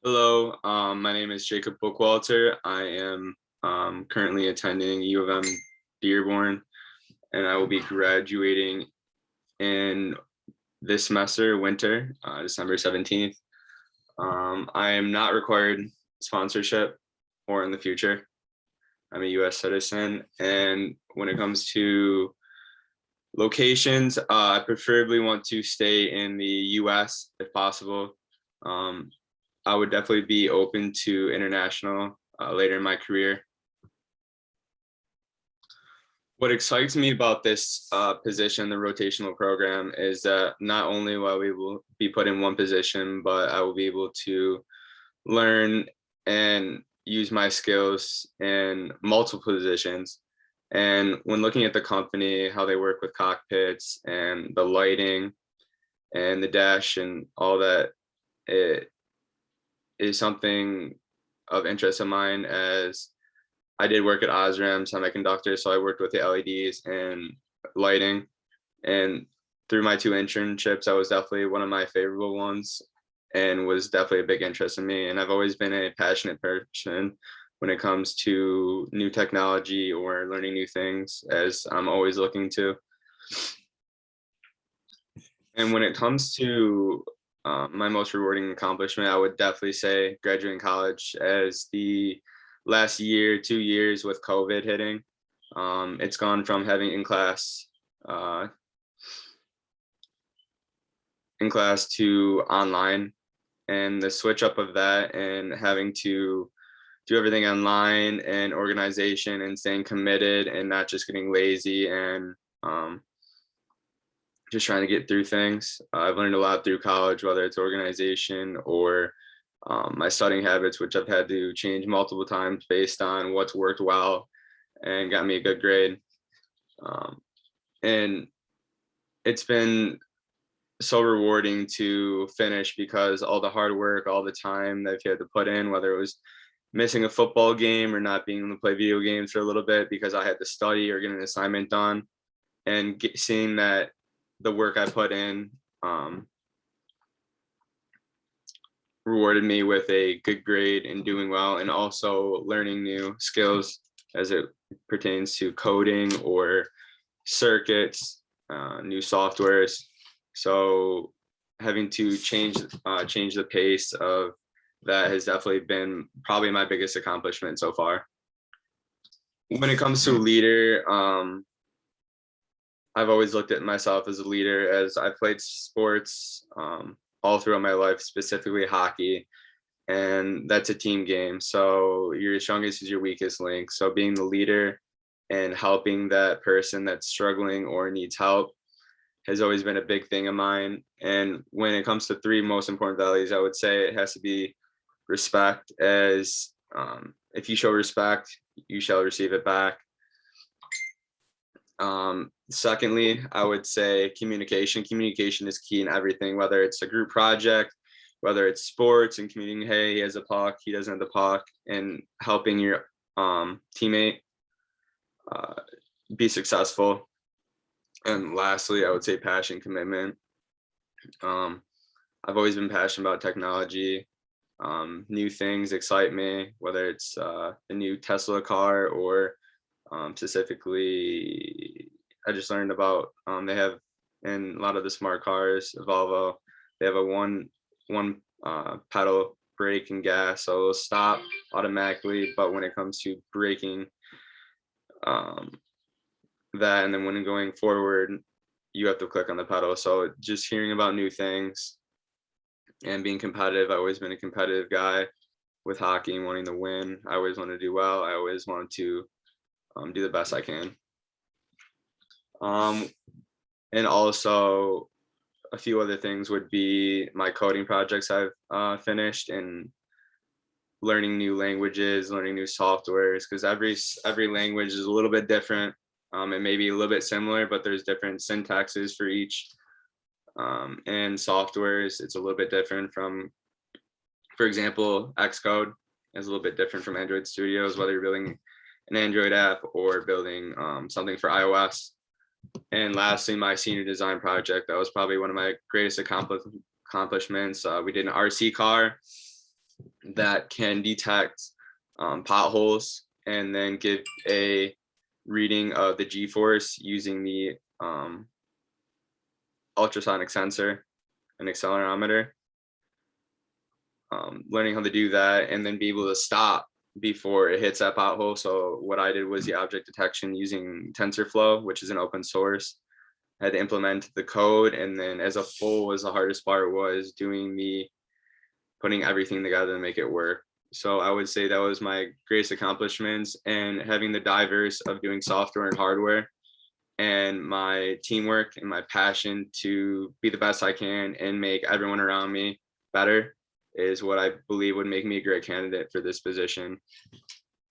Hello, my name is Jacob Bookwalter. I am currently attending U of M Dearborn, and I will be graduating in this semester, winter, December 17th. I am not required sponsorship or in the future. I'm a US citizen, and when it comes to locations, I preferably want to stay in the US if possible. Um, I would definitely be open to international later in my career. What excites me about this position, the rotational program, is that not only will we will be put in one position, but I will be able to learn and use my skills in multiple positions. And when looking at the company, how they work with cockpits and the lighting and the dash and all that, it is something of interest of mine, as I did work at Osram Semiconductor, so I worked with the LEDs and lighting. And through my two internships, that was definitely one of my favorable ones and was definitely a big interest in me. And I've always been a passionate person when it comes to new technology or learning new things, as I'm always looking to. And when it comes to my most rewarding accomplishment, I would definitely say graduating college, as the last year, 2 years with COVID hitting, it's gone from having uh, in class to online, and the switch up of that and having to do everything online and organization and staying committed and not just getting lazy and just trying to get through things. I've learned a lot through college, whether it's organization or my studying habits, which I've had to change multiple times based on what's worked well and got me a good grade. And it's been so rewarding to finish, because all the hard work, all the time that you had to put in, whether it was missing a football game or not being able to play video games for a little bit because I had to study or get an assignment done, and seeing that the work I put in rewarded me with a good grade and doing well, and also learning new skills as it pertains to coding or circuits, new softwares. So having to change the pace of that has definitely been probably my biggest accomplishment so far. When it comes to leader, I've always looked at myself as a leader, as I played sports all throughout my life, specifically hockey, and that's a team game. So your strongest is your weakest link. So being the leader and helping that person that's struggling or needs help has always been a big thing of mine. And when it comes to three most important values, I would say it has to be respect, as if you show respect, you shall receive it back. Secondly, I would say communication. Communication is key in everything, whether it's a group project, whether it's sports and communicating, hey, he has a puck, he doesn't have the puck, and helping your teammate be successful. And lastly, I would say passion, commitment. I've always been passionate about technology. New things excite me, whether it's a new Tesla car or specifically, I just learned about they have in a lot of the smart cars, Volvo, they have a one pedal brake and gas, so it'll stop automatically. But when it comes to braking, that, and then when going forward, you have to click on the pedal. So just hearing about new things and being competitive. I've always been a competitive guy with hockey and wanting to win. I always want to do well. I always want to do the best I can. And also a few other things would be my coding projects I've finished, and learning new languages, learning new softwares, because every language is a little bit different. It may be a little bit similar, but there's different syntaxes for each. And softwares, it's a little bit different from, for example, Xcode is a little bit different from Android Studios, whether you're building an Android app or building something for iOS. And lastly, my senior design project, that was probably one of my greatest accomplishments. We did an RC car, that can detect potholes and then give a reading of the G-force using the ultrasonic sensor and accelerometer. Learning how to do that and then be able to stop before it hits that pothole. So what I did was the object detection using TensorFlow, which is an open source. I had to implement the code, and then as a full was the hardest part was doing the putting everything together to make it work. So I would say that was my greatest accomplishments, and having the diverse of doing software and hardware and my teamwork and my passion to be the best I can and make everyone around me better is what I believe would make me a great candidate for this position.